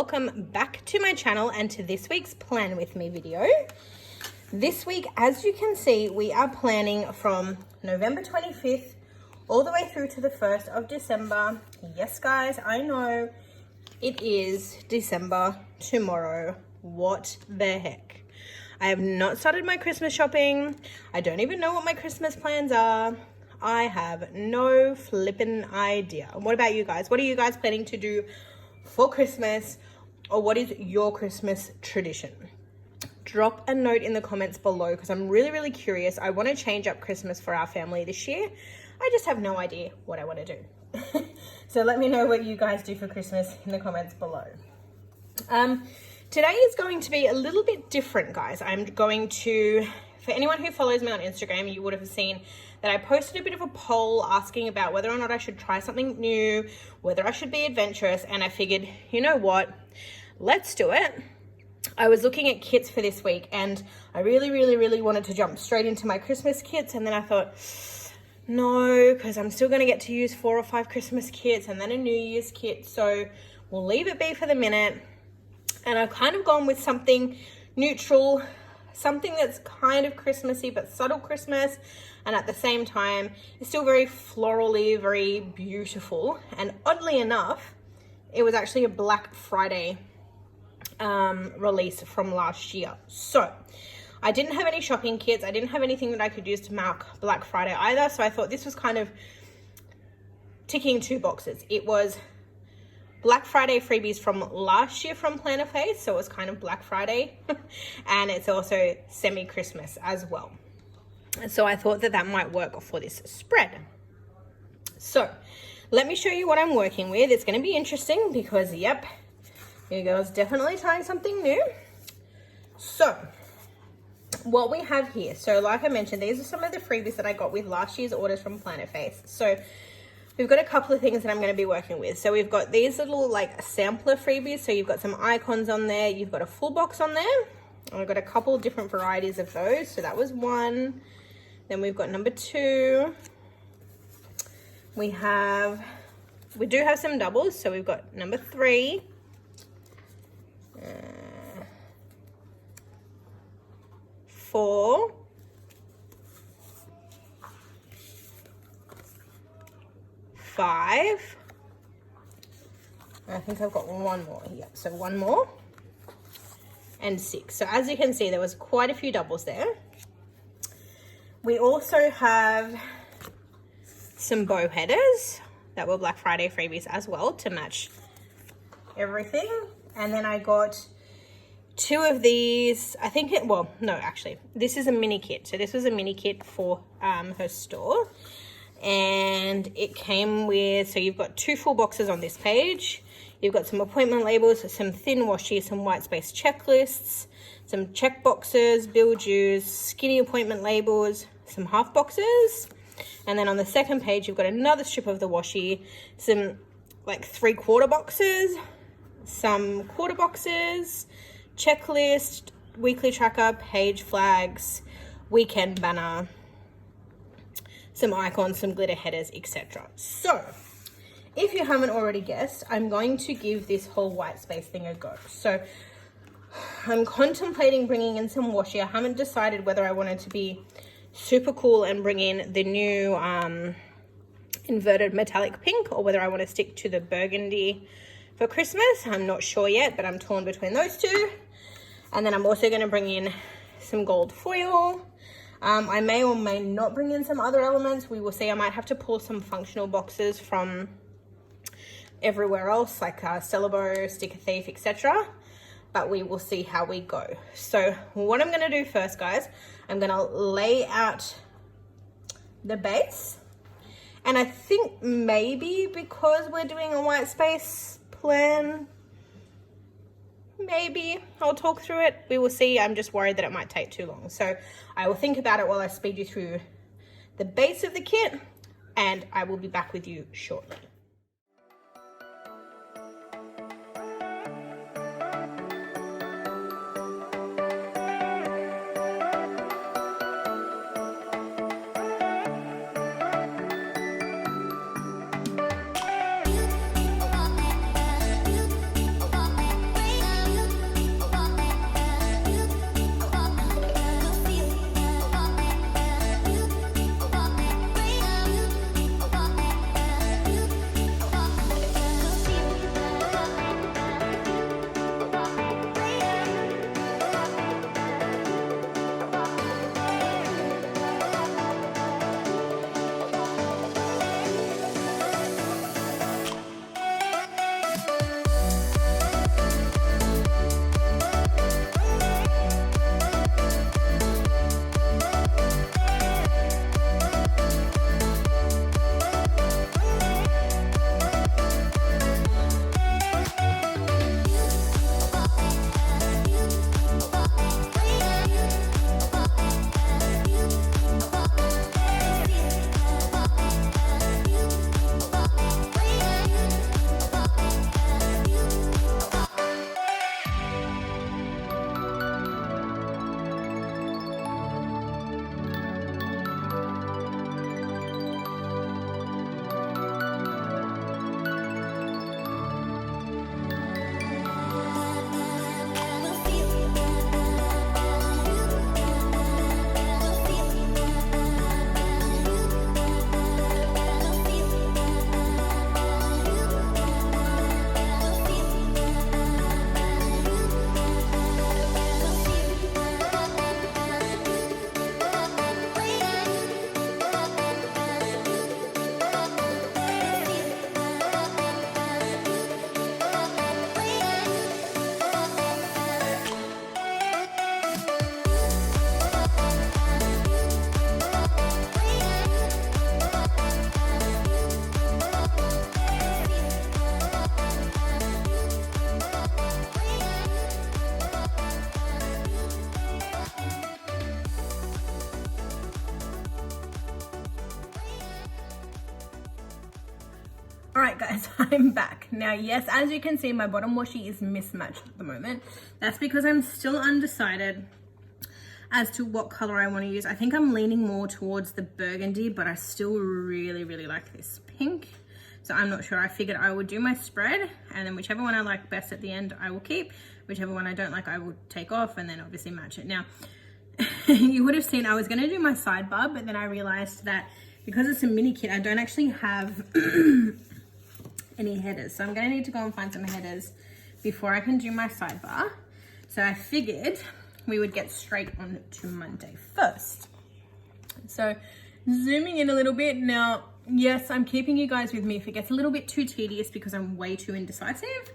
welcome back to my channel and to this week's Plan With Me video. This week, as you can see, we are planning from November 25th all the way through to the 1st of December. Yes, guys, I know it is December tomorrow. What the heck? I have not started my Christmas shopping. I don't even know what my Christmas plans are. I have no flippin' idea. What about you guys? What are you guys planning to do for Christmas, or what is your Christmas tradition? Drop a note in the comments below because I'm really curious. I want to change up Christmas for our family this year. I just have no idea what I want to do. So let me know what you guys do for Christmas in the comments below. Today is going to be a little bit different, guys. I'm going to, for anyone who follows me on Instagram, you would have seen that I posted a bit of a poll asking about whether or not I should try something new, whether I should be adventurous, and I figured, you know what, let's do it. I was looking at kits for this week and I really wanted to jump straight into my Christmas kits, and then I thought, no, because I'm still going to get to use 4 or 5 Christmas kits and then a New Year's kit, so we'll leave it be for the minute. And I've kind of gone with something neutral, something that's kind of Christmassy but subtle Christmas, and at the same time it's still very florally, very beautiful. And oddly enough, it was actually a Black Friday release from last year. So I didn't have any shopping kits. I didn't have anything that I could use to mark Black Friday either. So I thought this was kind of ticking 2 boxes. It was Black Friday freebies from last year from Plan a Face, so it was kind of Black Friday, and it's also semi-Christmas as well. So I thought that that might work for this spread. So let me show you what I'm working with. It's going to be interesting because, yep, here goes definitely trying something new. So what we have here, so like I mentioned, these are some of the freebies that I got with last year's orders from Plan a Face. So we've got a couple of things that I'm going to be working with. So we've got these little like sampler freebies. So you've got some icons on there. You've got a full box on there. And I've got a couple different varieties of those. So that was 1. Then we've got number 2. We do have some doubles. So we've got number 3. 4. 5. I think I've got 1 more here. So 1 more. And 6. So as you can see, there was quite a few doubles there. We also have some bow headers that were Black Friday freebies as well to match everything. And then I got 2 of these. I think actually, this is a mini kit. So this was a mini kit for her store. And it came with, so you've got 2 full boxes on this page. You've got some appointment labels, some thin washi, some white space checklists, some check boxes, bill dues, skinny appointment labels, some half boxes. And then on the second page, you've got another strip of the washi, some like 3/4 boxes, some quarter boxes, checklist, weekly tracker, page flags, weekend banner, some icons, some glitter headers, etc. So if you haven't already guessed, I'm going to give this whole white space thing a go. So I'm contemplating bringing in some washi. I haven't decided whether I wanted to be super cool and bring in the new inverted metallic pink, or whether I want to stick to the burgundy for Christmas. I'm not sure yet, but I'm torn between those 2. And then I'm also going to bring in some gold foil. I may or may not bring in some other elements. We will see. I might have to pull some functional boxes from everywhere else, like Celebo, Sticker Thief, etc. But we will see how we go. So what I'm going to do first, guys, I'm going to lay out the base. And I think maybe because we're doing a white space plan, maybe I'll talk through it. We will see. I'm just worried that it might take too long. So I will think about it while I speed you through the base of the kit, and I will be back with you shortly. All right, guys, I'm back. Now, yes, as you can see, my bottom washi is mismatched at the moment. That's because I'm still undecided as to what color I want to use. I think I'm leaning more towards the burgundy, but I still really, really like this pink. So I'm not sure. I figured I would do my spread, and then whichever one I like best at the end, I will keep. Whichever one I don't like, I will take off, and then obviously match it. Now, you would have seen I was going to do my sidebar, but then I realized that because it's a mini kit, I don't actually have any headers. So I'm going to need to go and find some headers before I can do my sidebar. So I figured we would get straight on to Monday first. So zooming in a little bit now, yes, I'm keeping you guys with me. If it gets a little bit too tedious because I'm way too indecisive,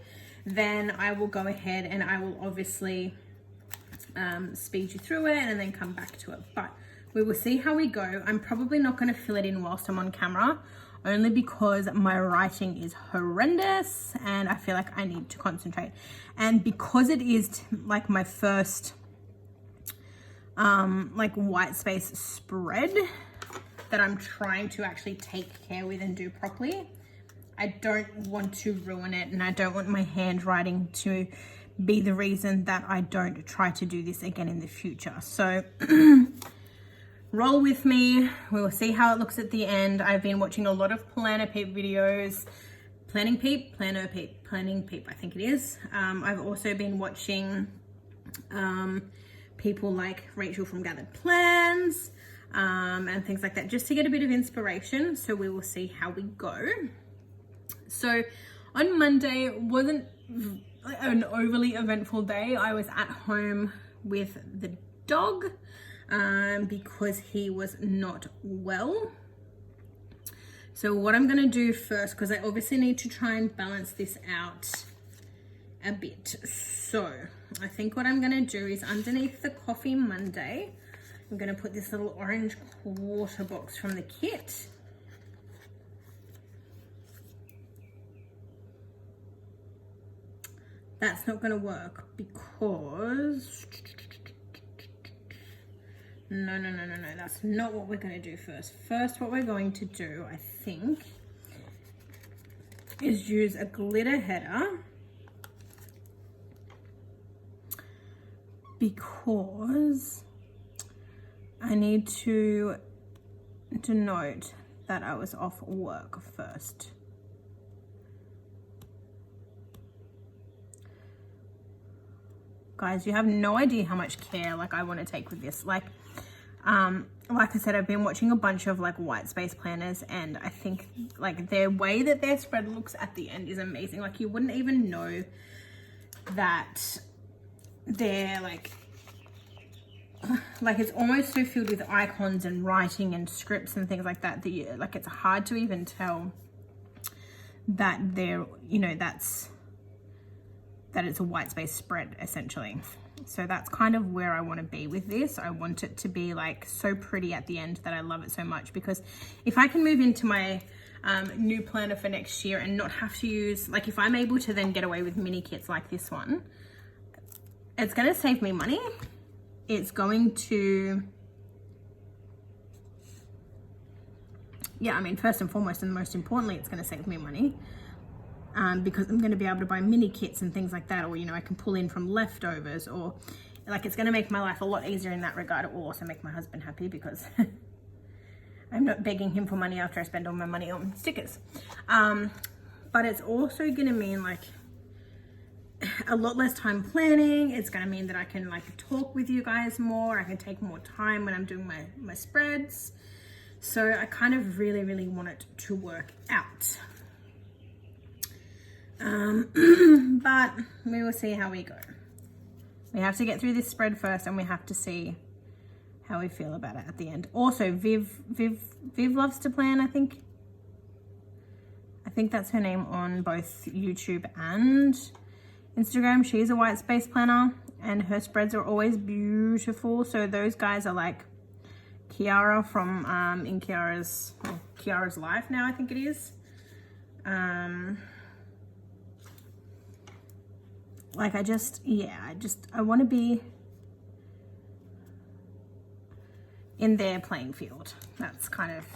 then I will go ahead and I will obviously speed you through it and then come back to it. But we will see how we go. I'm probably not going to fill it in whilst I'm on camera, only because my writing is horrendous and I feel like I need to concentrate. And because it is like my first like white space spread that I'm trying to actually take care with and do properly, I don't want to ruin it, and I don't want my handwriting to be the reason that I don't try to do this again in the future. So roll with me. We will see how it looks at the end. I've been watching a lot of Planner Peep videos. Planning Peep, I think it is. I've also been watching people like Rachel from Gathered Plans and things like that, just to get a bit of inspiration. So we will see how we go. So on Monday wasn't an overly eventful day. I was at home with the dog because he was not well. So what I'm going to do first, because I obviously need to try and balance this out a bit. So I think what I'm going to do is underneath the Coffee Monday, I'm going to put this little orange quarter box from the kit. That's not going to work because no, that's not what we're going to do first. First, what we're going to do, I think, is use a glitter header, because I need to denote that I was off work first. Guys, you have no idea how much care like I want to take with this. Like I said, I've been watching a bunch of like white space planners, and I think like their way that their spread looks at the end is amazing. Like you wouldn't even know that they're like it's almost so filled with icons and writing and scripts and things like that, that you, like it's hard to even tell that they're, you know, that it's a white space spread essentially. So that's kind of where I want to be with this. I want it to be like so pretty at the end that I love it so much, because if I can move into my new planner for next year and not have to use, like if I'm able to then get away with mini kits like this one, it's going to save me money. It's going to, yeah, I mean, first and foremost and most importantly, it's going to save me money. Because I'm going to be able to buy mini kits and things like that, or, you know, I can pull in from leftovers, or like it's going to make my life a lot easier in that regard. It will also make my husband happy because I'm not begging him for money after I spend all my money on stickers. But it's also going to mean like a lot less time planning. It's going to mean that I can like talk with you guys more. I can take more time when I'm doing my spreads. So I kind of really, really want it to work out. But we will see how we go. We have to get through this spread first, and we have to see how we feel about it at the end. Also, Viv loves to plan, I think that's her name on both YouTube and Instagram. She's a white space planner, and her spreads are always beautiful. So those guys are like Kiara from in Kiara's Life now, I think it is. Like I want to be in their playing field. That's kind of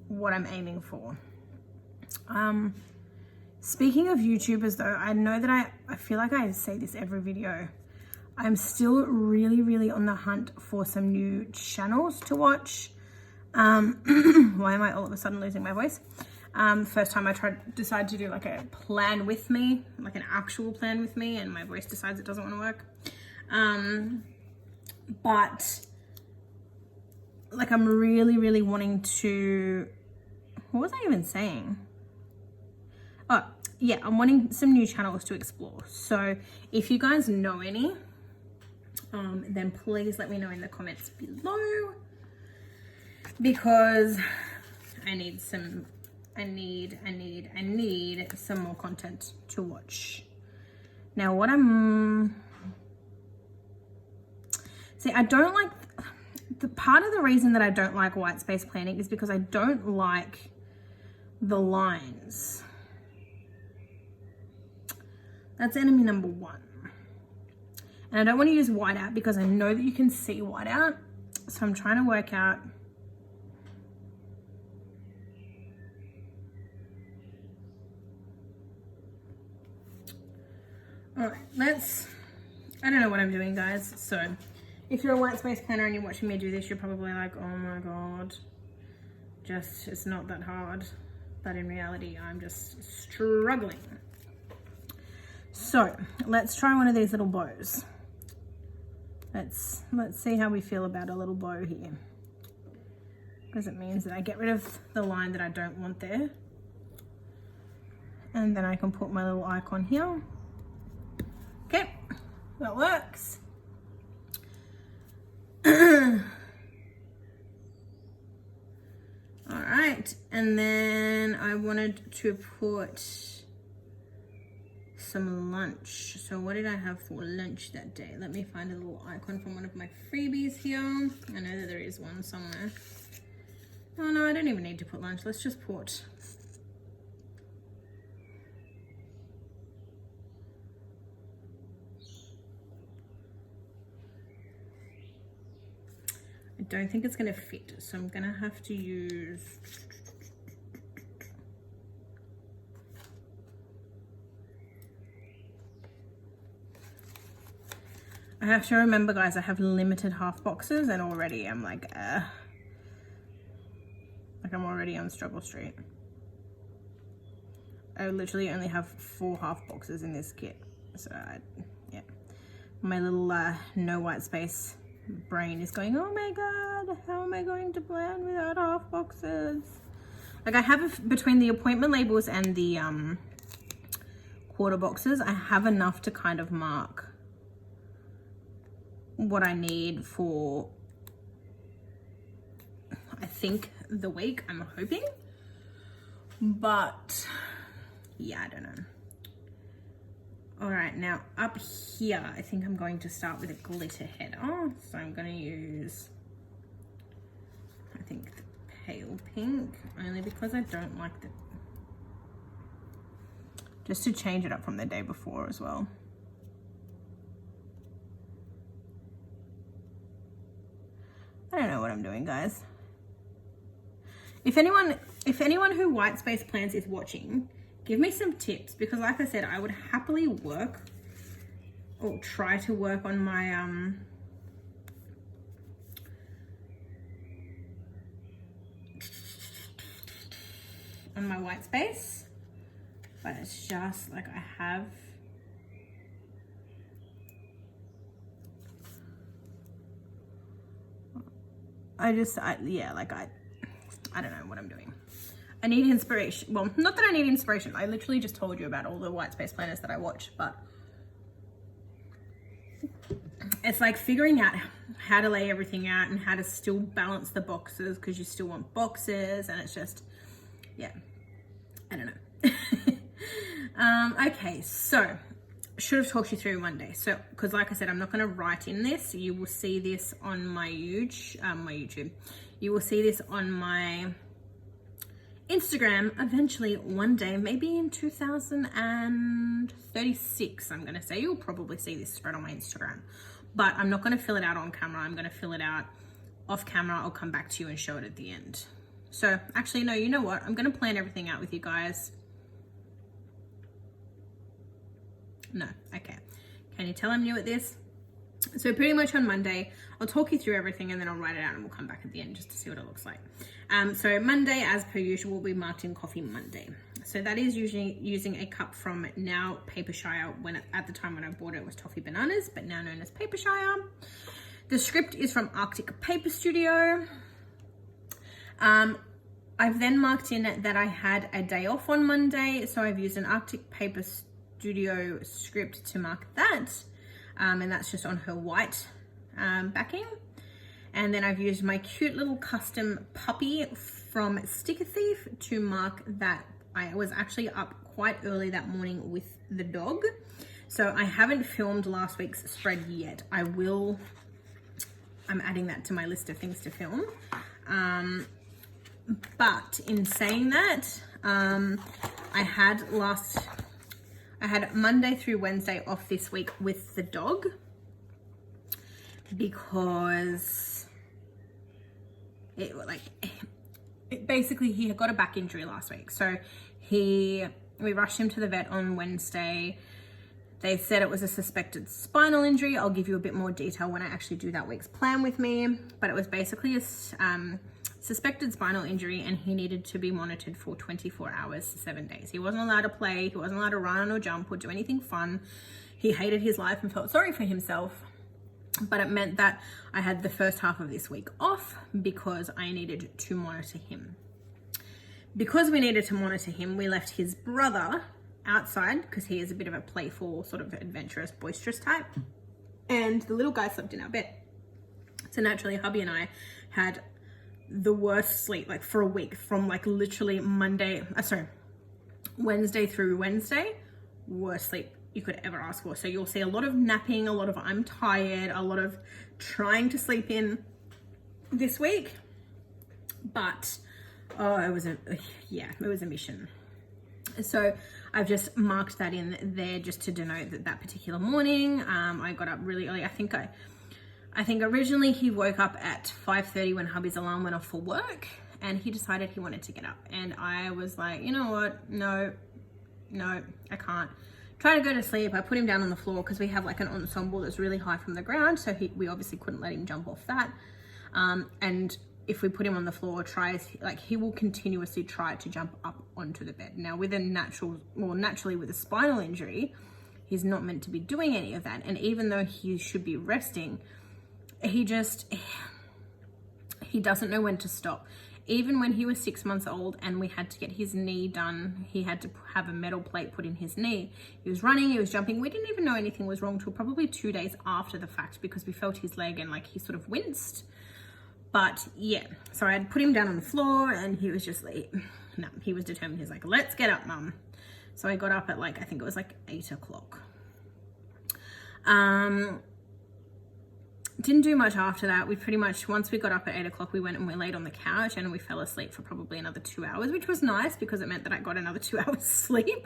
what I'm aiming for. Speaking of YouTubers though, I know that I feel like I say this every video. I'm still really on the hunt for some new channels to watch. Why am I all of a sudden losing my voice? First time I decided to do like a plan with me, like an actual plan with me, and my voice decides it doesn't want to work. But like I'm really wanting to, what was I even saying? Oh yeah, I'm wanting some new channels to explore. So if you guys know any, then please let me know in the comments below, because I need some more content to watch. Now what I don't like, the part of the reason that I don't like white space planning is because I don't like the lines. That's enemy number one. And I don't want to use whiteout because I know that you can see whiteout. So I'm trying to work out. All right, I don't know what I'm doing, guys. So if you're a white space planner and you're watching me do this, you're probably like, oh my God, it's not that hard. But in reality, I'm just struggling. So let's try one of these little bows. Let's see how we feel about a little bow here. Because it means that I get rid of the line that I don't want there. And then I can put my little icon here. Okay, that works. All right, and then I wanted to put some lunch. So what did I have for lunch that day? Let me find a little icon from one of my freebies here. I know that there is one somewhere. Oh no, I don't even need to put lunch. Let's just put I don't think it's gonna fit, so I'm gonna have to use I have to remember, guys, I have limited half boxes and already I'm like I'm already on struggle street. I literally only have 4 half boxes in this kit. So yeah, my little no white space brain is going, oh my God, how am I going to plan without half boxes? Like I have, between the appointment labels and the quarter boxes, I have enough to kind of mark what I need for, I think, the week, I'm hoping. But yeah, I don't know. All right, now up here, I think I'm going to start with a glitter header. So I'm going to use, I think, the pale pink, only because I don't like the, just to change it up from the day before as well. I don't know what I'm doing, guys. If anyone who white space plans is watching, give me some tips, because like I said, I would happily work or try to work on my white space, but it's just like I don't know what I'm doing. I need inspiration. Well, not that I need inspiration. I literally just told you about all the white space planners that I watch, but it's like figuring out how to lay everything out and how to still balance the boxes, because you still want boxes, and it's just, yeah, I don't know. Okay, so should have talked you through one day. So, because like I said, I'm not going to write in this. You will see this on my YouTube. You will see this on my Instagram eventually one day, maybe in 2036, I'm going to say. You'll probably see this spread on my Instagram, but I'm not going to fill it out on camera. I'm going to fill it out off camera. I'll come back to you and show it at the end. So actually, no, you know what? I'm going to plan everything out with you guys No, okay. Can you tell I'm new at this? So pretty much on Monday, I'll talk you through everything and then I'll write it out and we'll come back at the end just to see what it looks like. So Monday, as per usual, we marked in Coffee Monday. So that is usually using a cup from now Paper Shire, when at the time when I bought it was Toffee Bananas, but now known as Paper Shire. The script is from Arctic Paper Studio. I've then marked in that I had a day off on Monday, so I've used an Arctic Paper Studio script to mark that. And that's just on her white backing. And then I've used my cute little custom puppy from Sticker Thief to mark that I was actually up quite early that morning with the dog. So I haven't filmed last week's spread yet. I'm adding that to my list of things to film. But in saying that, I had Monday through Wednesday off this week with the dog because basically he had got a back injury last week. So we rushed him to the vet on Wednesday. They said it was a suspected spinal injury. I'll give you a bit more detail when I actually do that week's plan with me, but it was basically a suspected spinal injury and he needed to be monitored for 24 hours, 7 days. He wasn't allowed to play. He wasn't allowed to run or jump or do anything fun. He hated his life and felt sorry for himself. But it meant that I had the first half of this week off because I needed to monitor him. Because we needed to monitor him, we left his brother outside because he is a bit of a playful, sort of adventurous, boisterous type. And the little guy slept in our bed. So naturally, hubby and I had the worst sleep like for a week, from like literally Wednesday through Wednesday. Worst sleep you could ever ask for. So you'll see a lot of napping, a lot of I'm tired, a lot of trying to sleep in this week. But it was a mission. So I've just marked that in there just to denote that particular morning I got up really early. I think originally he woke up at 5:30 when hubby's alarm went off for work, and he decided he wanted to get up. And I was like, you know what? No, I can't. Try to go to sleep. I put him down on the floor because we have like an ensemble that's really high from the ground. So we obviously couldn't let him jump off that. And if we put him on the floor, he will continuously try to jump up onto the bed. Now naturally with a spinal injury, he's not meant to be doing any of that. And even though he should be resting, he doesn't know when to stop. Even when he was 6 months old and we had to get his knee done, he had to have a metal plate put in his knee. He was running, he was jumping. We didn't even know anything was wrong till probably 2 days after the fact because we felt his leg and like he sort of winced. But yeah, so I had put him down on the floor and he was just like, no, he was determined. He's like, let's get up, mum. So I got up at I think it was 8 o'clock. Didn't do much after that. We pretty much, once we got up at 8 o'clock, we went and we laid on the couch and we fell asleep for probably another 2 hours, which was nice because it meant that I got another 2 hours sleep,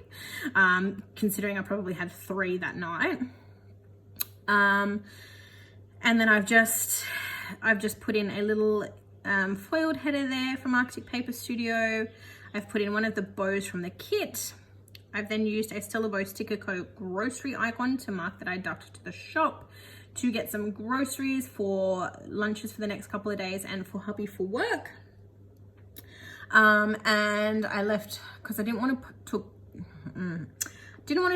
considering I probably had 3 that night. And then I've just put in a little foiled header there from Arctic Paper Studio. I've put in one of the bows from the kit. I've then used a Stella Bow Sticker Co grocery icon to mark that I ducked to the shop to get some groceries for lunches for the next couple of days and for hubby for work. And I left because I didn't want to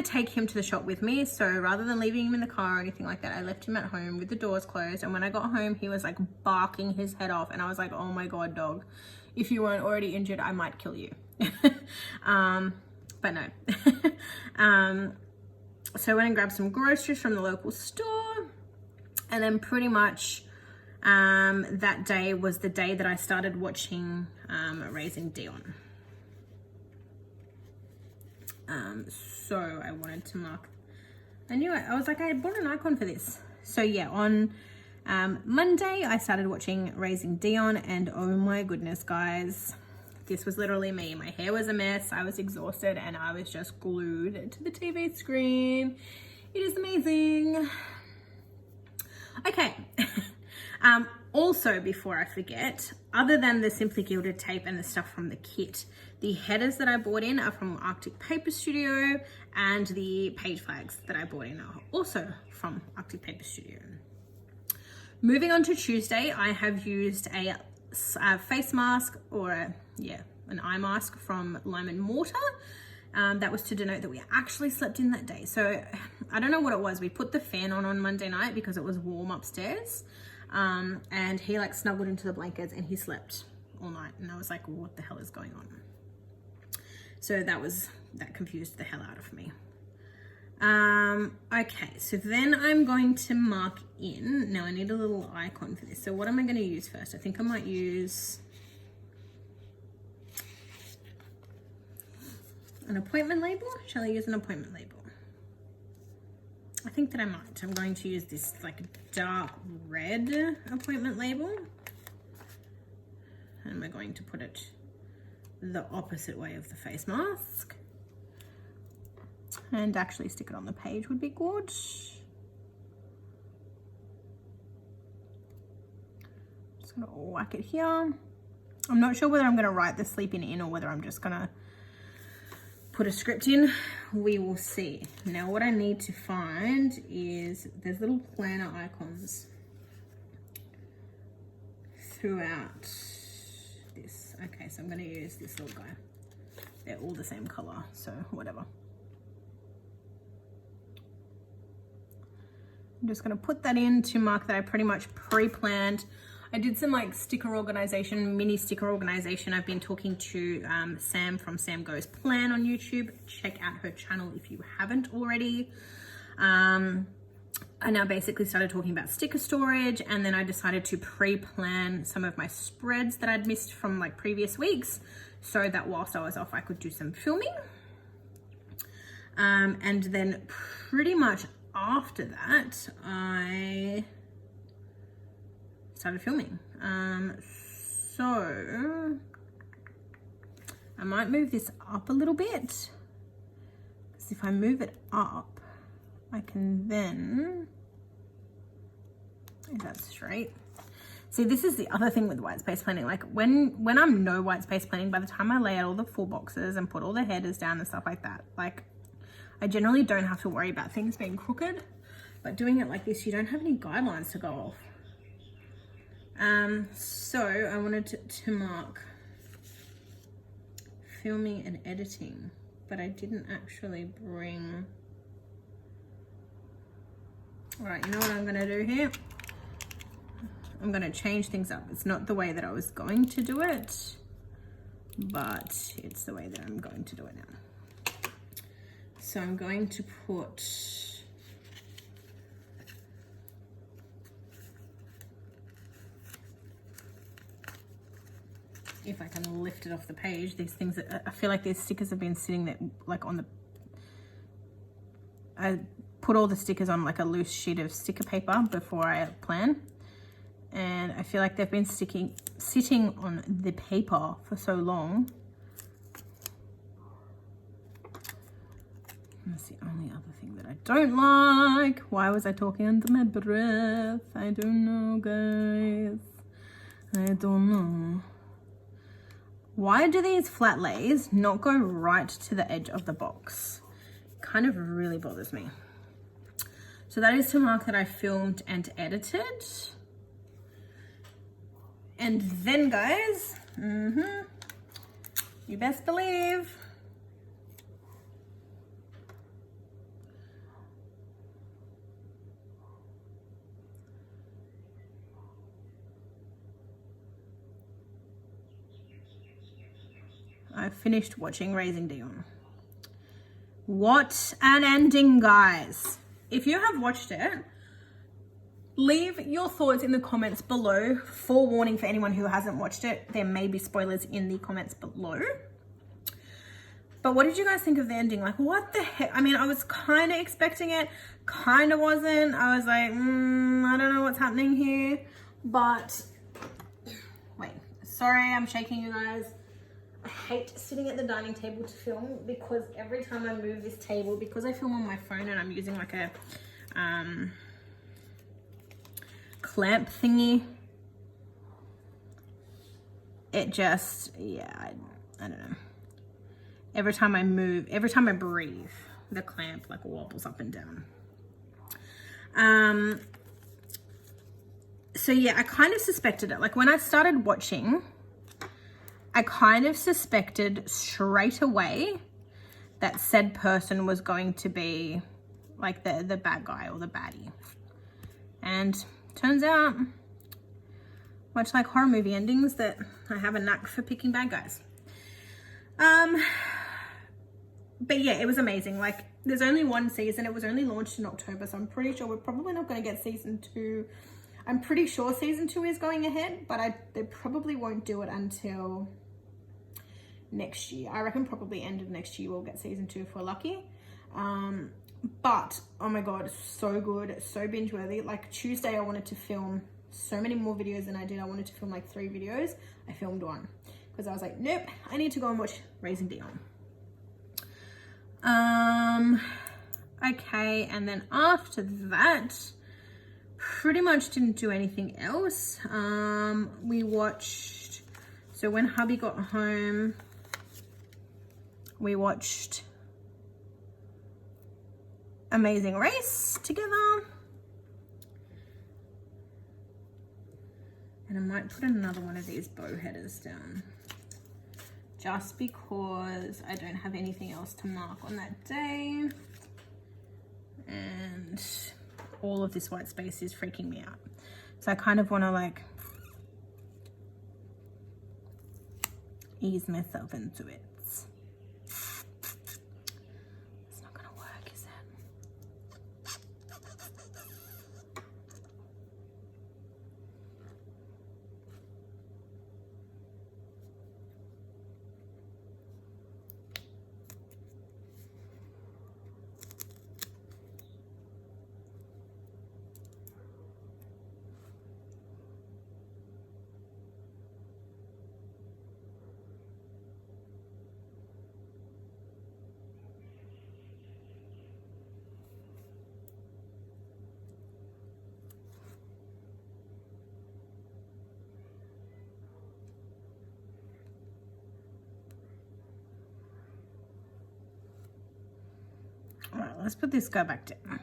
take him to the shop with me. So rather than leaving him in the car or anything like that, I left him at home with the doors closed. And when I got home, he was barking his head off. And I was like, oh my God, dog, if you weren't already injured, I might kill you. But no. So I went and grabbed some groceries from the local store. And then pretty much that day was the day that I started watching Raising Dion. So I wanted to mark, I was like, I bought an icon for this. So yeah, on Monday, I started watching Raising Dion, and oh my goodness, guys, this was literally me. My hair was a mess, I was exhausted, and I was just glued to the TV screen. It is amazing. Okay, Also, before I forget, other than the Simply Gilded tape and the stuff from the kit, the headers that I bought in are from Arctic Paper Studio, and the page flags that I bought in are also from Arctic Paper Studio. Moving on to Tuesday, I have used a face mask, or an eye mask from Lime and Mortar. That was to denote that we actually slept in that day. So I don't know what it was. We put the fan on Monday night because it was warm upstairs. And he like snuggled into the blankets and he slept all night. And I was like, what the hell is going on? So that confused the hell out of me. Okay, so then I'm going to mark in. Now I need a little icon for this. So what am I going to use first? I think I might use an appointment label. Shall I use an appointment label? I think that I might. I'm going to use this like dark red appointment label. And we're going to put it the opposite way of the face mask. And actually stick it on the page would be good. Just gonna whack it here. I'm not sure whether I'm gonna write the sleeping in or whether I'm just gonna put a script in. We will see. Now what I need to find is there's little planner icons throughout this. Okay, so I'm gonna use this little guy. They're all the same color, so whatever. I'm just going to put that in to mark that I pretty much pre-planned. I did some like sticker organization, mini sticker organization. I've been talking to Sam from Sam Goes Plan on YouTube. Check out her channel if you haven't already. I now basically started talking about sticker storage, and then I decided to pre-plan some of my spreads that I'd missed from like previous weeks, so that whilst I was off I could do some filming. And then pretty much after that, I started filming. So I might move this up a little bit, because if I move it up, I can then, is that straight? See, this is the other thing with white space planning. Like when I'm no white space planning, by the time I lay out all the full boxes and put all the headers down and stuff like that, like I generally don't have to worry about things being crooked, but doing it like this, you don't have any guidelines to go off. So I wanted to mark filming and editing, but I didn't actually bring. All right, you know what I'm gonna do here? I'm gonna change things up. It's not the way that I was going to do it, but it's the way that I'm going to do it now. So I'm going to put if I can lift it off the page, these things that I feel like these stickers have been sitting there like on the, I put all the stickers on like a loose sheet of sticker paper before I plan, and I feel like they've been sitting on the paper for so long. That's the only other thing that I don't like. Why was I talking under my breath? I don't know, guys. I don't know. Why do these flat lays not go right to the edge of the box? It kind of really bothers me. So that is to mark that I filmed and edited. And then, guys, you best believe I finished watching Raising Dion. What an ending, guys. If you have watched it, leave your thoughts in the comments below. Forewarning for anyone who hasn't watched it, there may be spoilers in the comments below. But what did you guys think of the ending? Like, what the heck? I mean, I was kind of expecting it, kind of wasn't. I was like, I don't know what's happening here. But, wait, sorry, I'm shaking you guys. I hate sitting at the dining table to film, because every time I move this table, because I film on my phone and I'm using like a clamp thingy it just, yeah, I don't know. Every time I move, every time I breathe, the clamp like wobbles up and down. So yeah, I kind of suspected it. Like when I started watching, I kind of suspected straight away that said person was going to be like the bad guy or the baddie. And turns out, much like horror movie endings, that I have a knack for picking bad guys. But yeah, it was amazing. Like there's only one season. It was only launched in October, so I'm pretty sure we're probably not going to get season 2. I'm pretty sure season 2 is going ahead, but they probably won't do it until next year. I reckon probably end of next year we'll get season 2 if we're lucky. But oh my god, so good, so binge worthy. Like Tuesday I wanted to film so many more videos than I did. I wanted to film like 3 videos. I filmed 1 because I was like, nope, I need to go and watch Raising Dion. Okay, and then after that pretty much didn't do anything else. We watched, so when hubby got home, we watched Amazing Race together. And I might put another one of these bow headers down, just because I don't have anything else to mark on that day. And all of this white space is freaking me out. So I kind of want to like ease myself into it. It's not gonna work, is it? All right, let's put this guy back down.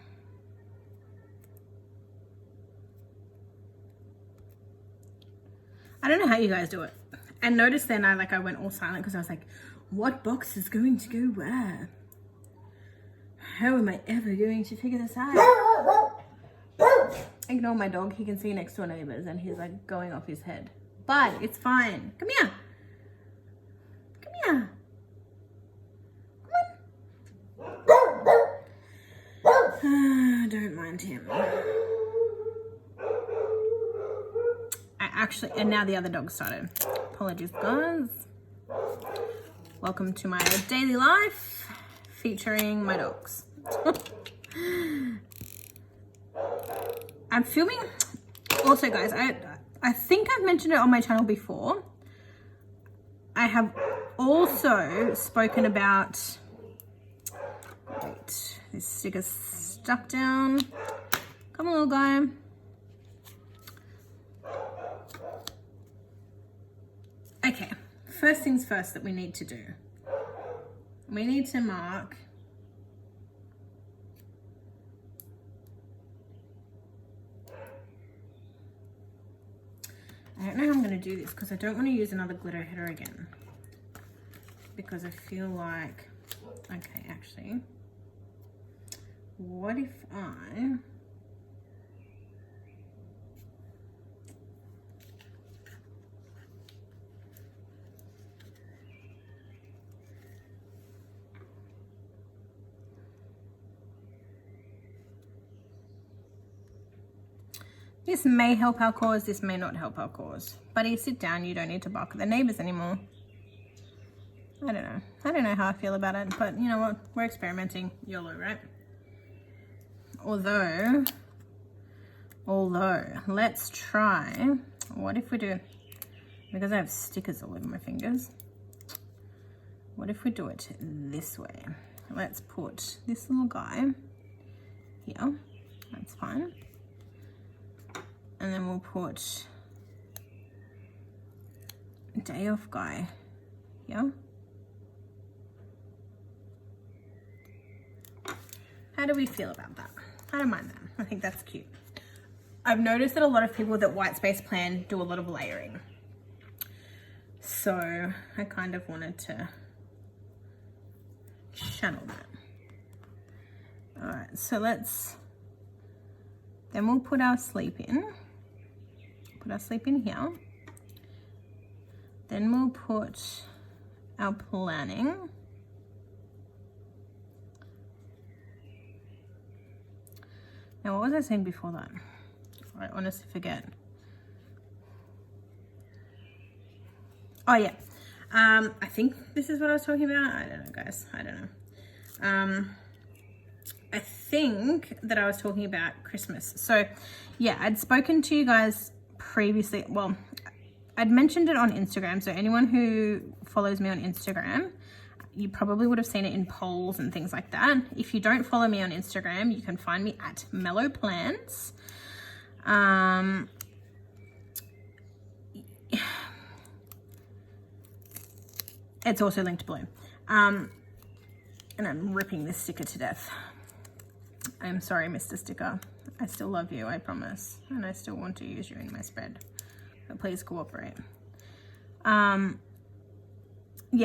I don't know how you guys do it. And notice then I went all silent because I was like, what box is going to go where? How am I ever going to figure this out? Ignore my dog. He can see next door neighbors and he's like going off his head. But it's fine. Come here. Come here. Don't mind him. And now the other dog started. Apologies, guys. Welcome to my daily life featuring my dogs. I'm filming. Also, guys, I think I've mentioned it on my channel before. I have also spoken about. Wait, this sticker's stuck down. Come on, little guy. Okay, first things first that we need to do. We need to mark I don't know how I'm going to do this because I don't want to use another glitter header again. Because I feel like, okay, actually, what if I this may help our cause, this may not help our cause. Buddy, sit down, you don't need to bark at the neighbors anymore. I don't know. I don't know how I feel about it, but you know what? We're experimenting. YOLO, right? Although, let's try, what if we do, because I have stickers all over my fingers, what if we do it this way? Let's put this little guy here. That's fine. And then we'll put day off guy. Yeah. How do we feel about that? I don't mind that. I think that's cute. I've noticed that a lot of people that white space plan do a lot of layering. So I kind of wanted to channel that. All right, so then we'll put our sleep in. Put our sleep in here. Then we'll put our planning. Now, what was I saying before that? I honestly forget. Oh yeah, I think this is what I was talking about. I don't know, guys. I don't know. I think that I was talking about Christmas. So yeah, I'd spoken to you guys previously. Well, I'd mentioned it on Instagram. So anyone who follows me on Instagram, you probably would have seen it in polls and things like that. If you don't follow me on Instagram, you can find me at Mellow Plans. It's also linked below. And I'm ripping this sticker to death. I'm sorry, Mr. Sticker. I still love you, I promise. And I still want to use you in my spread. But please cooperate. Yeah,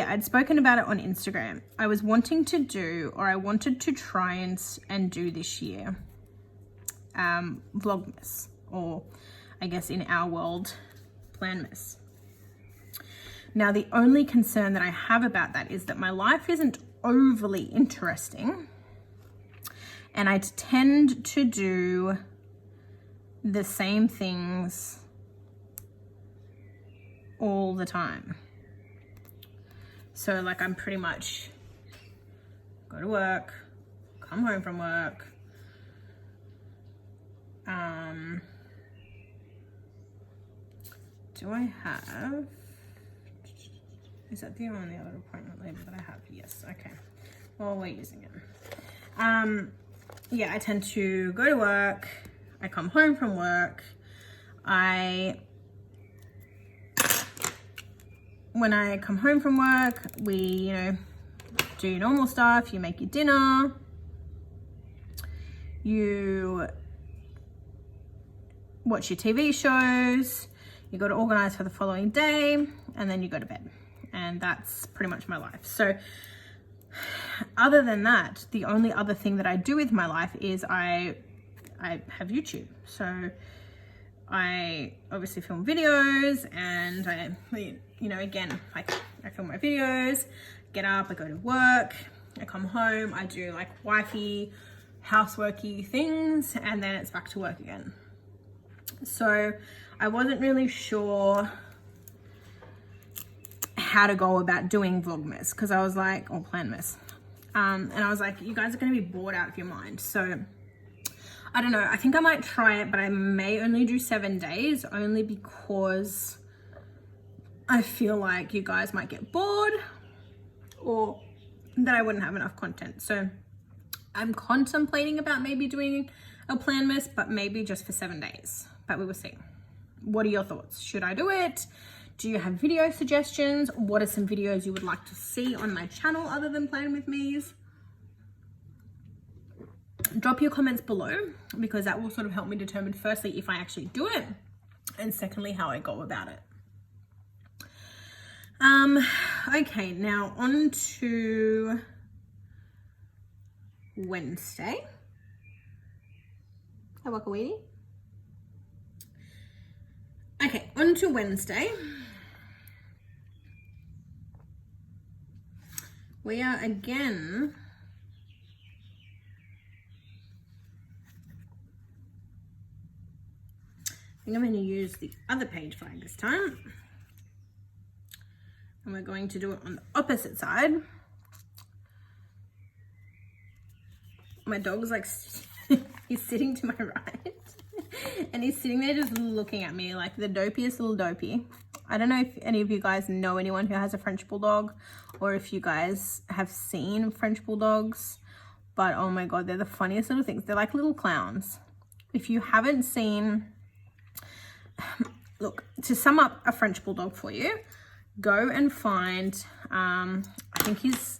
I'd spoken about it on Instagram. I was wanting to do, or I wanted to try and do this year, Vlogmas, or I guess in our world, Planmas. Now, the only concern that I have about that is that my life isn't overly interesting, and I tend to do the same things all the time. So like I'm pretty much go to work, come home from work, do I have, is that the only other appointment label that I have? Yes, okay. Well, we're using it. Yeah, I tend to go to work, I come home from work, when I come home from work, we, you know, do your normal stuff, you make your dinner, you watch your TV shows, you got to organize for the following day, and then you go to bed. And that's pretty much my life. So other than that, the only other thing that I do with my life is I have YouTube. So I obviously film videos, and I, you know, again, like I film my videos, get up, I go to work, I come home, I do like wifey, houseworky things, and then it's back to work again. So I wasn't really sure how to go about doing Vlogmas, because I was like, or Planmas, and I was like, you guys are going to be bored out of your mind. So I don't know, I think I might try it, but I may only do 7 days, only because I feel like you guys might get bored, or that I wouldn't have enough content. So I'm contemplating about maybe doing a Planmas, but maybe just for 7 days, but we will see. What are your thoughts? Should I do it? Do you have video suggestions? What are some videos you would like to see on my channel other than Plan With Me's? Drop your comments below, because that will sort of help me determine, firstly, if I actually do it, and secondly, how I go about it. Okay, now on to Wednesday. Hi, Wakawiti. Okay, on to Wednesday. We are again I think I'm going to use the other page flag this time. And we're going to do it on the opposite side. My dog's like, he's sitting to my right. And he's sitting there just looking at me like the dopiest little dopey. I don't know if any of you guys know anyone who has a French Bulldog, or if you guys have seen French Bulldogs. But oh my God, they're the funniest little things. They're like little clowns. If you haven't seen... Look, to sum up a French Bulldog for you, go and find, I think he's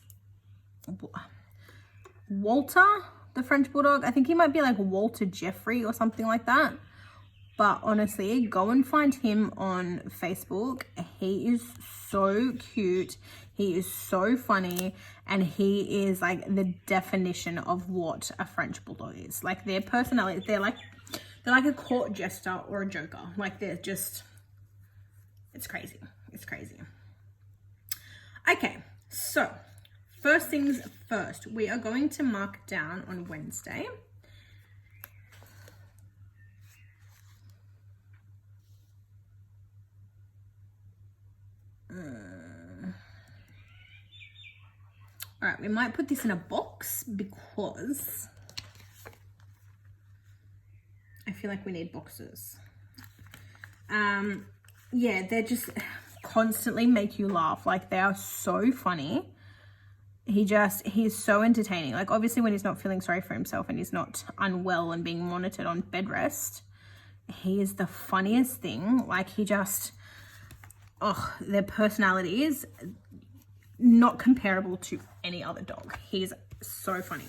Walter, the French Bulldog. I think he might be like Walter Jeffrey or something like that. But honestly, go and find him on Facebook. He is so cute. He is so funny. And he is like the definition of what a French Bulldog is. Like their personality, they're like a court jester or a joker. Like they're just, it's crazy. It's crazy. Okay, so first things first, we are going to mark down on Wednesday. All right, we might put this in a box because I feel like we need boxes. Yeah, they're just constantly make you laugh. Like they are so funny. He's so entertaining. Like obviously when he's not feeling sorry for himself and he's not unwell and being monitored on bed rest, he is the funniest thing. Like he just, oh, their personality is not comparable to any other dog. He's so funny.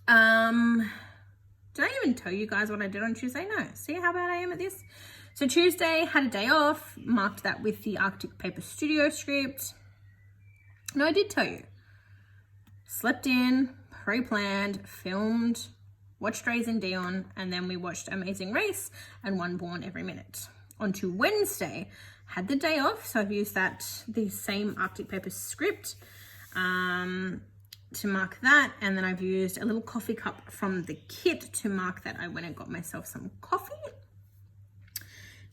Did I even tell you guys what I did on Tuesday? No. See how bad I am at this? So Tuesday, had a day off, marked that with the Arctic Paper Studio script. No, I did tell you. Slept in, pre-planned, filmed, watched Raising Dion, and then we watched Amazing Race and One Born Every Minute. On to Wednesday, had the day off, so I've used the same Arctic Paper script to mark that, and then I've used a little coffee cup from the kit to mark that I went and got myself some coffee.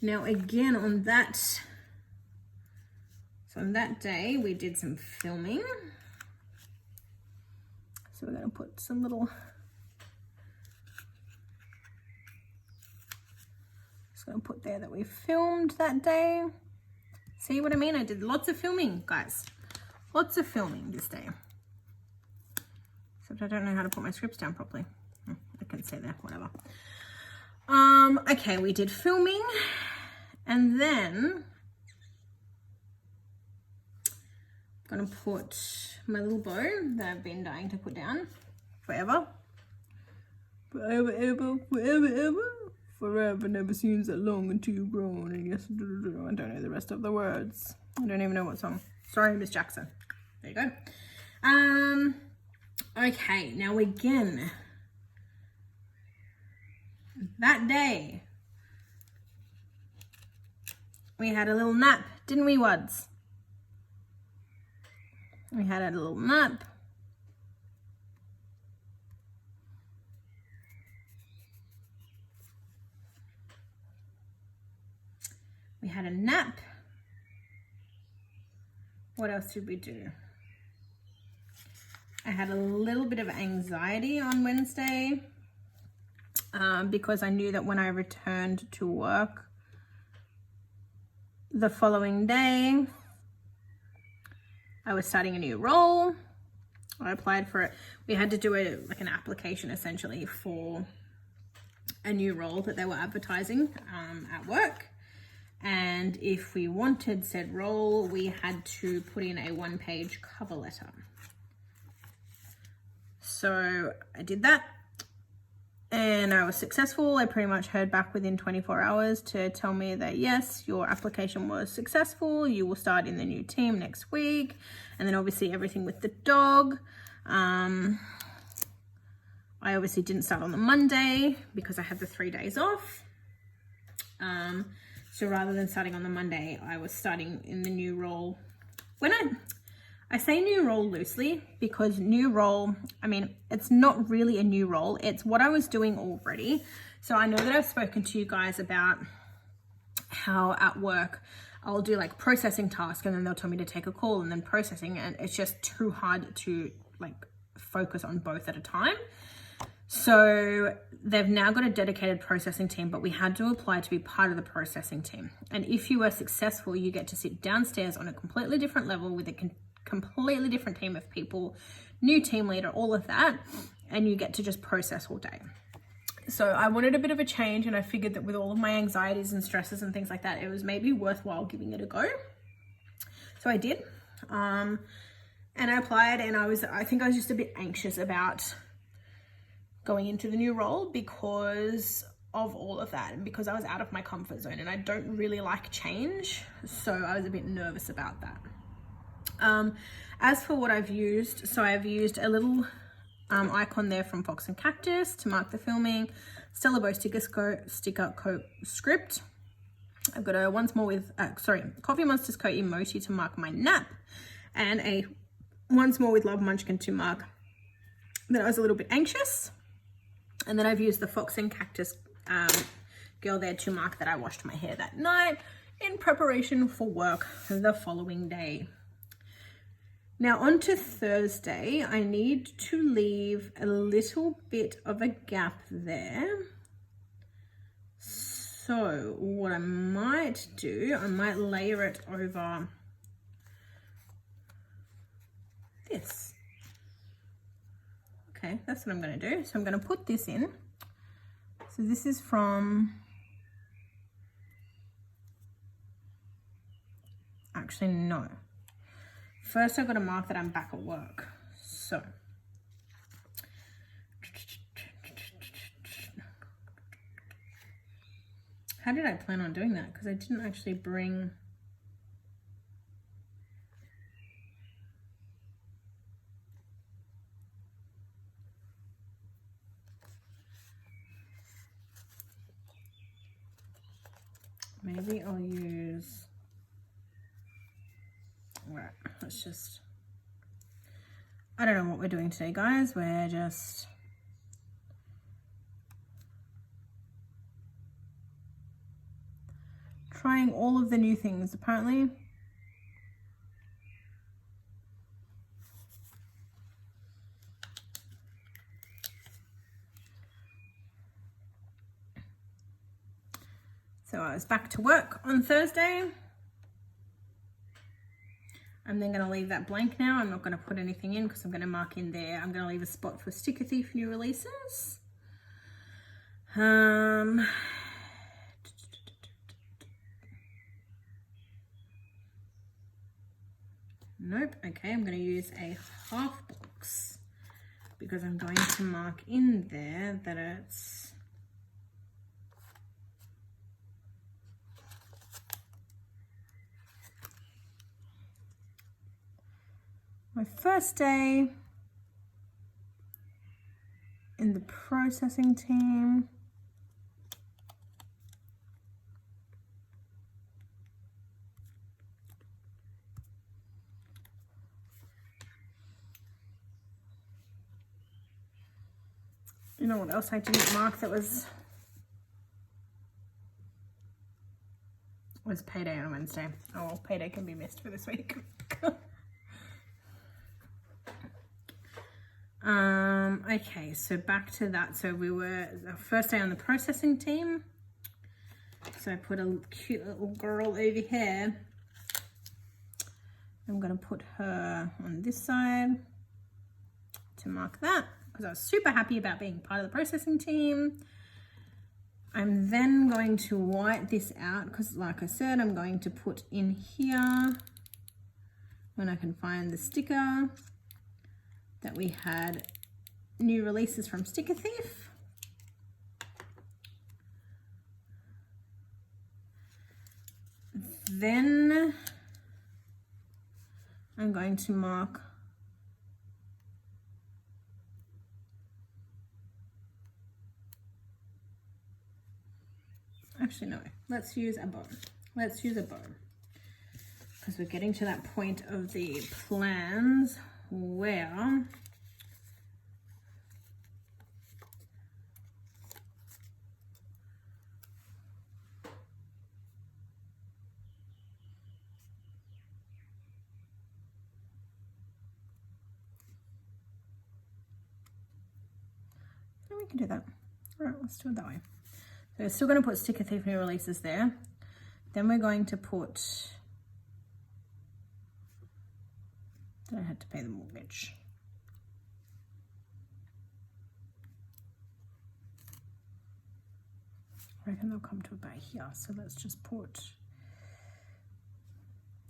Now again on that day we did some filming, so we're going to put some little, just going to put there that we filmed that day. See what I mean? I did lots of filming, guys, lots of filming this day. Except I don't know how to put my scripts down properly. I can say that, whatever. Okay, we did filming, and then I'm gonna put my little bow that I've been dying to put down forever. Forever, ever, forever, ever. Forever never seems that long until you've grown. And yes, I don't know the rest of the words. I don't even know what song. Sorry, Miss Jackson. There you go. Okay, now again, that day, we had a little nap, didn't we, Wads? We had a little nap. We had a nap. What else did we do? I had a little bit of anxiety on Wednesday because I knew that when I returned to work the following day, I was starting a new role. I applied for it. We had to do an application essentially for a new role that they were advertising at work. And if we wanted said role, we had to put in a 1-page cover letter. So I did that and I was successful. I pretty much heard back within 24 hours to tell me that yes, your application was successful. You will start in the new team next week. And then obviously everything with the dog. I obviously didn't start on the Monday because I had the 3 days off. So rather than starting on the Monday, I was starting in the new role. When I say new role loosely because new role, I mean, it's not really a new role. It's what I was doing already. So I know that I've spoken to you guys about how at work, I'll do like processing tasks and then they'll tell me to take a call and then processing, and it's just too hard to like focus on both at a time. So they've now got a dedicated processing team, but we had to apply to be part of the processing team. And if you were successful, you get to sit downstairs on a completely different level with a completely different team of people, new team leader, all of that, and you get to just process all day. So I wanted a bit of a change, and I figured that with all of my anxieties and stresses and things like that, it was maybe worthwhile giving it a go. So I did, and I applied, and I think I was just a bit anxious about going into the new role because of all of that, and because I was out of my comfort zone, and I don't really like change, so I was a bit nervous about that. As for what I've used, so I've used a little icon there from Fox and Cactus to mark the filming, Stella Bow sticker coat script. I've got a Coffeemonsterzco emoji to mark my nap, and a Once More with Love Munchkin to mark that I was a little bit anxious. And then I've used the Fox and Cactus girl there to mark that I washed my hair that night in preparation for work the following day. Now on to Thursday, I need to leave a little bit of a gap there. So what I might do, I might layer it over this. Okay, that's what I'm going to do. So I'm going to put this in. So this is from, actually no. First I've got to mark that I'm back at work. So how did I plan on doing that? Because I didn't actually bring maybe I'll use, right, let's just, I don't know what we're doing today, guys. We're just trying all of the new things, apparently. So I was back to work on Thursday. I'm then going to leave that blank now. I'm not going to put anything in because I'm going to mark in there. I'm going to leave a spot for Sticker Thief new releases. Nope. Okay, I'm going to use a half box because I'm going to mark in there that it's my first day in the processing team. You know what else I didn't mark that was payday on Wednesday. Oh, well, payday can be missed for this week. Okay, so back to that. So we were the first day on the processing team. So I put a cute little girl over here. I'm going to put her on this side to mark that because I was super happy about being part of the processing team. I'm then going to white this out because, like I said, I'm going to put in here when I can find the sticker that we had new releases from Sticker Thief. Then I'm going to mark actually no, let's use a bow. Let's use a bow because we're getting to that point of the plans where we can do that. All right, let's do it that way. So we're still going to put Sticker Thief new releases there. Then we're going to put, then I had to pay the mortgage. I reckon they'll come to about here. So let's just put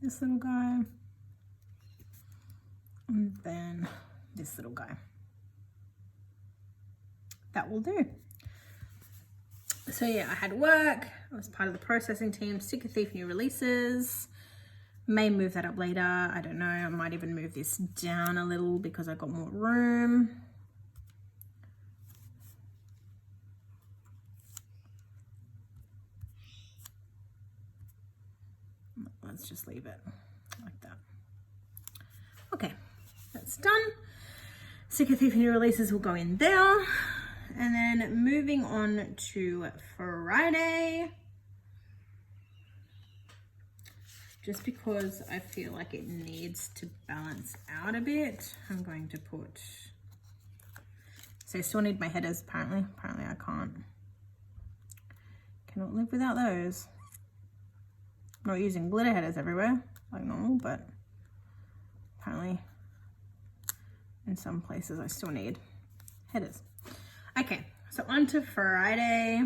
this little guy. And then this little guy. That will do. So yeah, I had work. I was part of the processing team. Sticker Thief new releases. May move that up later. I don't know. I might even move this down a little because I got more room. Let's just leave it like that. Okay, that's done. Sticker Thief new releases will go in there. And then moving on to Friday. Just because I feel like it needs to balance out a bit, I'm going to put, so I still need my headers apparently. Apparently I cannot live without those. I'm not using glitter headers everywhere like normal, but apparently in some places I still need headers. Okay, so on to Friday.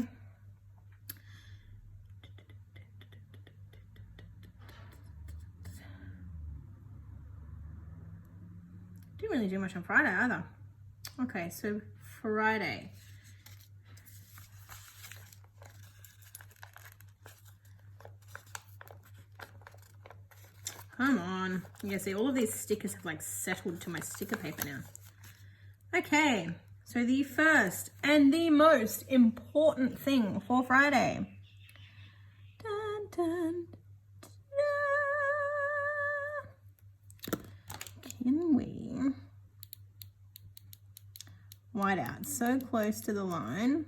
Didn't really do much on Friday either. Okay, so Friday. Come on. Yeah, see, all of these stickers have like settled to my sticker paper now. Okay, so the first and the most important thing for Friday. Dun, dun, dun. Can we white out so close to the line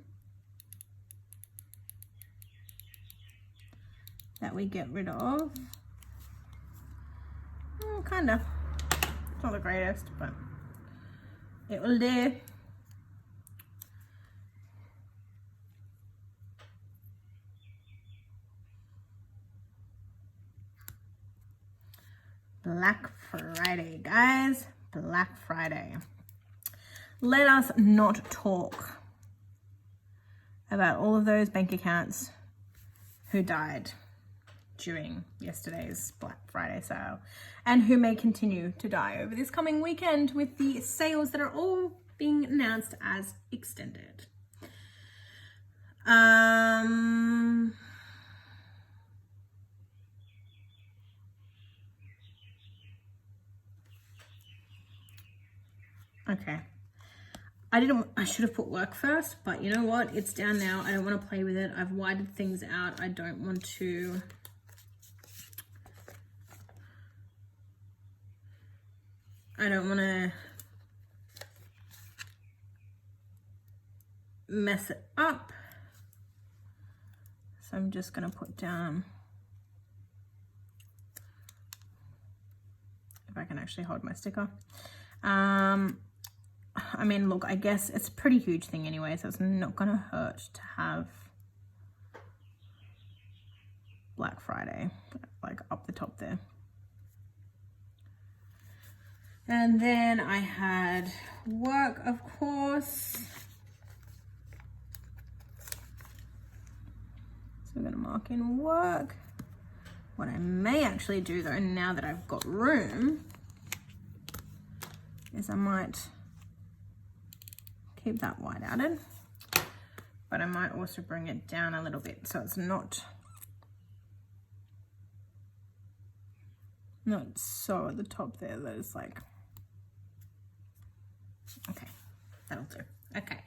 that we get rid of, kind of, it's not the greatest, but it will do. Black Friday, guys. Black Friday. Let us not talk about all of those bank accounts who died during yesterday's Black Friday sale and who may continue to die over this coming weekend with the sales that are all being announced as extended. Okay. I should have put work first, but you know what? It's down now. I don't want to play with it. I've widened things out. I don't want to mess it up. So I'm just going to put down, if I can actually hold my sticker. I mean, look, I guess it's a pretty huge thing anyway, so it's not going to hurt to have Black Friday, like up the top there. And then I had work, of course. So we're going to mark in work. What I may actually do though, now that I've got room, is I might keep that white outed, but I might also bring it down a little bit so it's not so at the top there that it's like, okay, that'll do. Okay,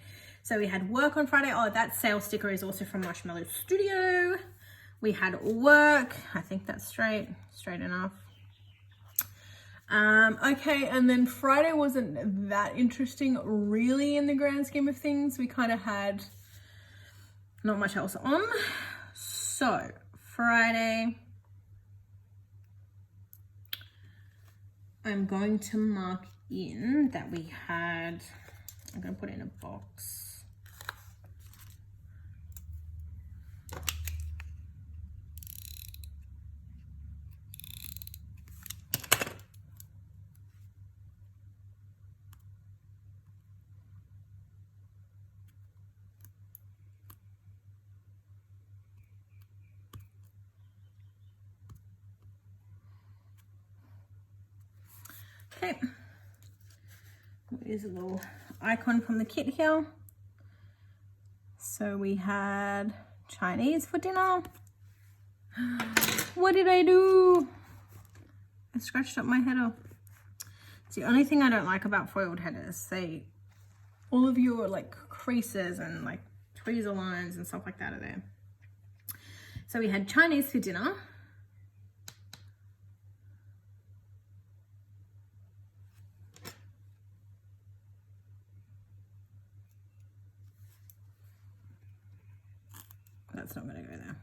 so we had work on Friday. Oh, that sale sticker is also from Marshmallow Studio. We had work. I think that's straight enough. Okay, and then Friday wasn't that interesting really in the grand scheme of things. We kind of had not much else on. So Friday, I'm going to mark in that we had, I'm going to put it in a box. Okay, use a little icon from the kit here. So we had Chinese for dinner. What did I do? I scratched up my header. It's the only thing I don't like about foiled headers. All of your like creases and like tweezer lines and stuff like that are there. So we had Chinese for dinner. That's not going to go there.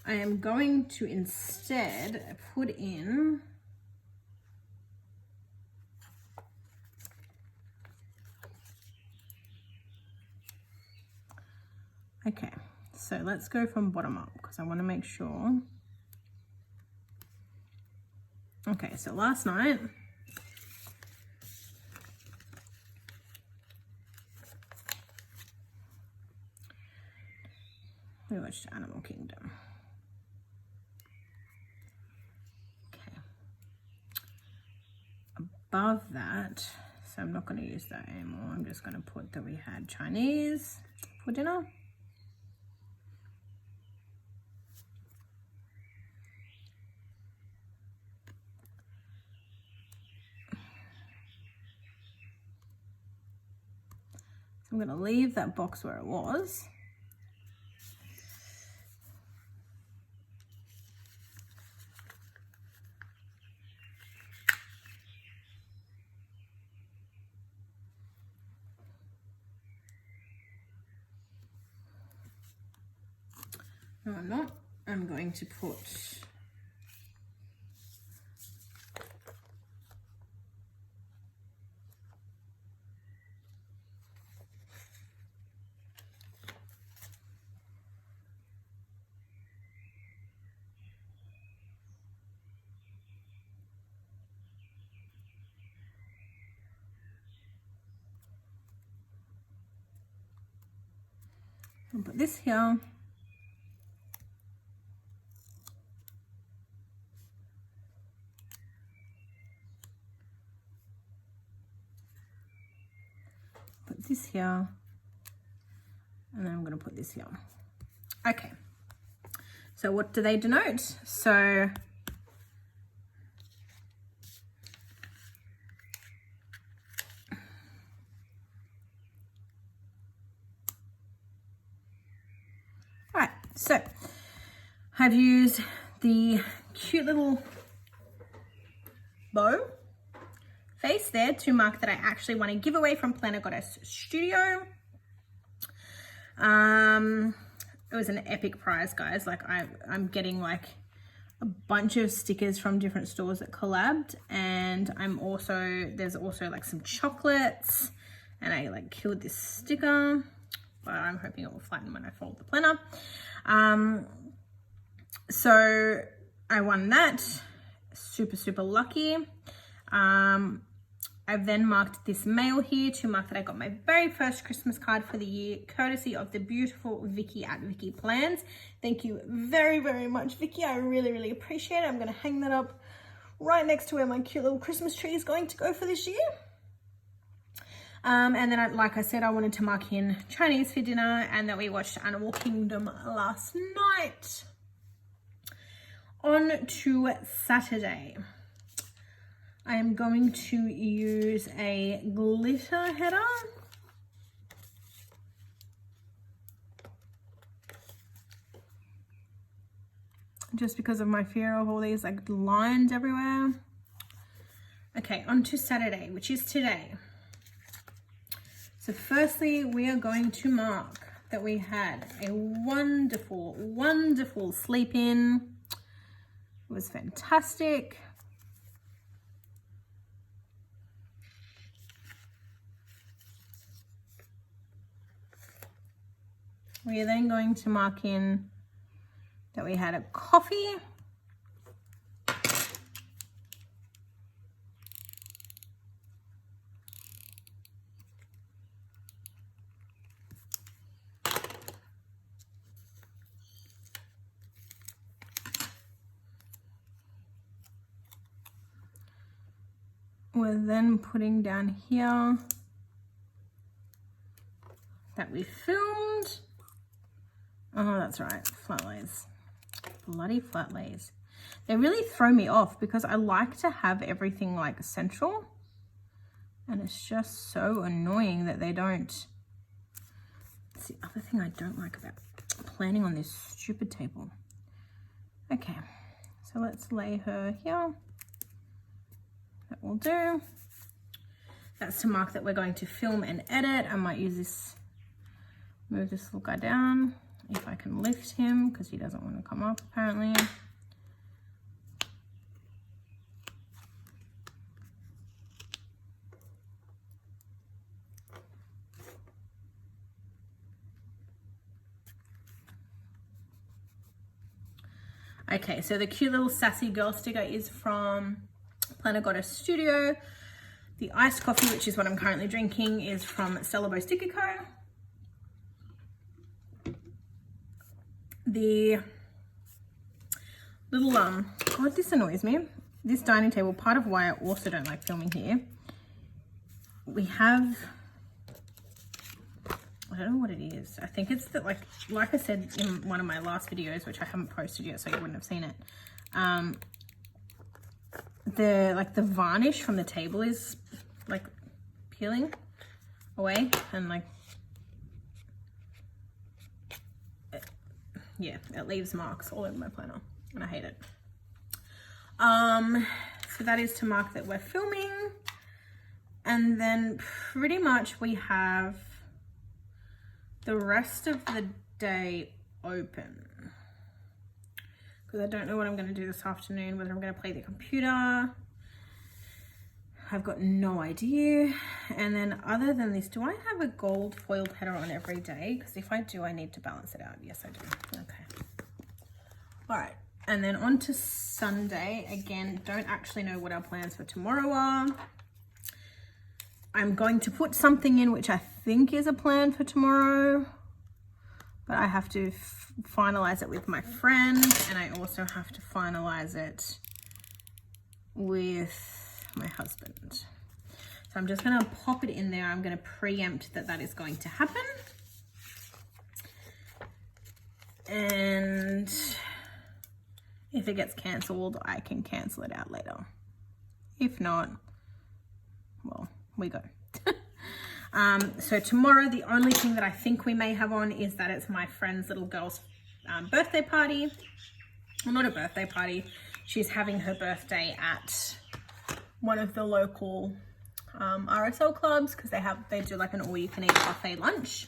I am going to instead put in okay, so let's go from bottom up because I want to make sure. Okay, so last night we watched Animal Kingdom. Above that, so I'm not going to use that anymore. I'm just going to put that we had Chinese for dinner. So I'm going to leave that box where it was. No, I'm not. I'm going to put this here. Put this here, and then I'm going to put this here. Okay, so what do they denote? So all right, so I've used the cute little bow face there to mark that I actually want to give away from Planner Goddess Studio. It was an epic prize, guys. Like I'm getting like a bunch of stickers from different stores that collabed, and there's also like some chocolates, and I like killed this sticker, but I'm hoping it will flatten when I fold the planner. So I won that. Super lucky. I've then marked this mail here to mark that I got my very first Christmas card for the year, courtesy of the beautiful Vicky at Vicky Plans. Thank you very much, Vicky. I really appreciate it. I'm going to hang that up right next to where my cute little Christmas tree is going to go for this year. And then, like I said, I wanted to mark in Chinese for dinner, and that we watched Animal Kingdom last night. On to Saturday. I am going to use a glitter header. Just because of my fear of all these like lines everywhere. Okay, on to Saturday, which is today. So firstly, we are going to mark that we had a wonderful sleep in. It was fantastic. We are then going to mark in that we had a coffee. we're then putting down here that we filmed. Oh, that's right, flat lays. Bloody flat lays. They really throw me off because I like to have everything like central, and it's just so annoying that they don't. It's the other thing I don't like about planning on this stupid table. Okay, so let's lay her here. That will do. That's to mark that we're going to film and edit. I might use this, move this little guy down if I can lift him because he doesn't want to come up apparently. Okay, so the cute little sassy girl sticker is from Marshmallow Studio. The iced coffee, which is what I'm currently drinking, is from Sticker Co. The little, God, this annoys me. This dining table, part of why I also don't like filming here, we have, I don't know what it is. I think it's that, like I said in one of my last videos, which I haven't posted yet, so you wouldn't have seen it. The varnish from the table is like peeling away, and like, yeah, it leaves marks all over my planner, and I hate it. So that is to mark that we're filming, and then pretty much we have the rest of the day open because I don't know what I'm going to do this afternoon, whether I'm going to play the computer. I've got no idea. And then other than this, do I have a gold foiled header on every day? Because if I do, I need to balance it out. Yes, I do. Okay. All right. And then on to Sunday. Again, don't actually know what our plans for tomorrow are. I'm going to put something in which I think is a plan for tomorrow, but I have to finalize it with my friend, and I also have to finalize it with my husband. So I'm just going to pop it in there. I'm going to preempt that that is going to happen. And if it gets cancelled, I can cancel it out later. If not, well, we go. So tomorrow, the only thing that I think we may have on is that it's my friend's little girl's birthday party. Well, not a birthday party. She's having her birthday at one of the local RSL clubs because they do like an all-you-can-eat buffet lunch.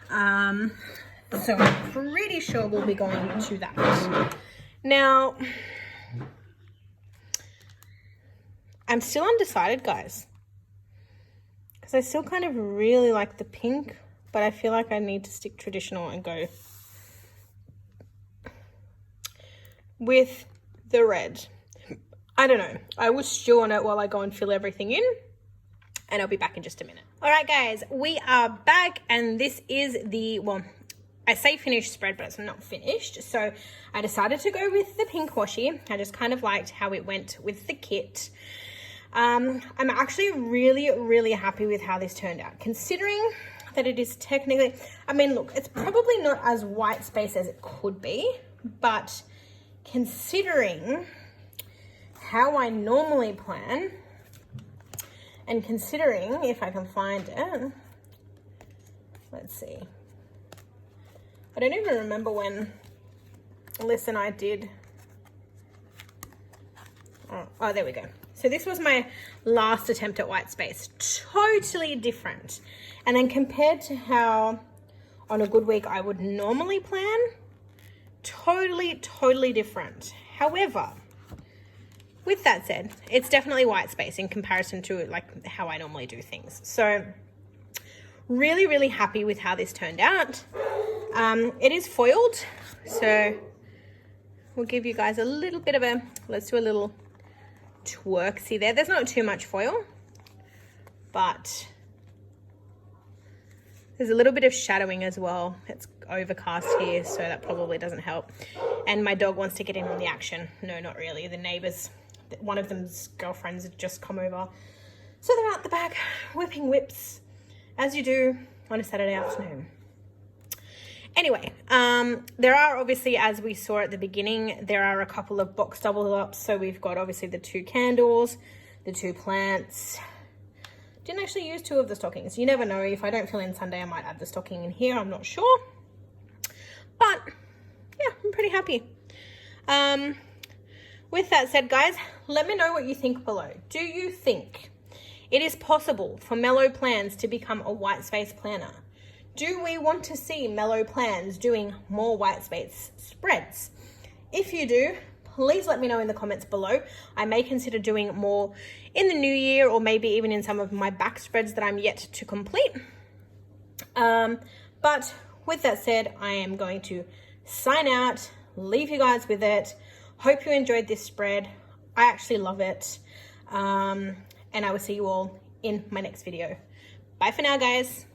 So I'm pretty sure we'll be going to that. Now, I'm still undecided, guys, because I still kind of really like the pink, but I feel like I need to stick traditional and go with the red. I don't know. I will stew on it while I go and fill everything in, and I'll be back in just a minute. All right, guys, we are back, and this is the, well, I say finished spread, but it's not finished. So I decided to go with the pink washi. I just kind of liked how it went with the kit. I'm actually really, really happy with how this turned out, considering that it is technically, I mean, look, it's probably not as white space as it could be, but considering how I normally plan, and considering, if I can find it, let's see. I don't even remember when Liz and I did. Oh, there we go. So this was my last attempt at white space. Totally different. And then compared to how on a good week I would normally plan, totally different. However, with that said, it's definitely white space in comparison to like how I normally do things. So really, really happy with how this turned out. It is foiled, so we'll give you guys a little bit of a, let's do a little twerk. See there, there's not too much foil, but there's a little bit of shadowing as well. It's overcast here, so that probably doesn't help. And my dog wants to get in on the action. No, not really. The one of them's girlfriends had just come over. So they're out the back whipping whips, as you do on a Saturday afternoon. Anyway, there are obviously, as we saw at the beginning, there are a couple of box double ups. So we've got obviously the 2 candles, the 2 plants. Didn't actually use 2 of the stockings. You never know. If I don't fill in Sunday, I might add the stocking in here. I'm not sure. But yeah, I'm pretty happy. With that said, guys, let me know what you think below. Do you think it is possible for Mellow Plans to become a white space planner? Do we want to see Mellow Plans doing more white space spreads? If you do, please let me know in the comments below. I may consider doing more in the new year, or maybe even in some of my back spreads that I'm yet to complete. But with that said, I am going to sign out, leave you guys with it. Hope you enjoyed this spread. I actually love it. And I will see you all in my next video. Bye for now, guys.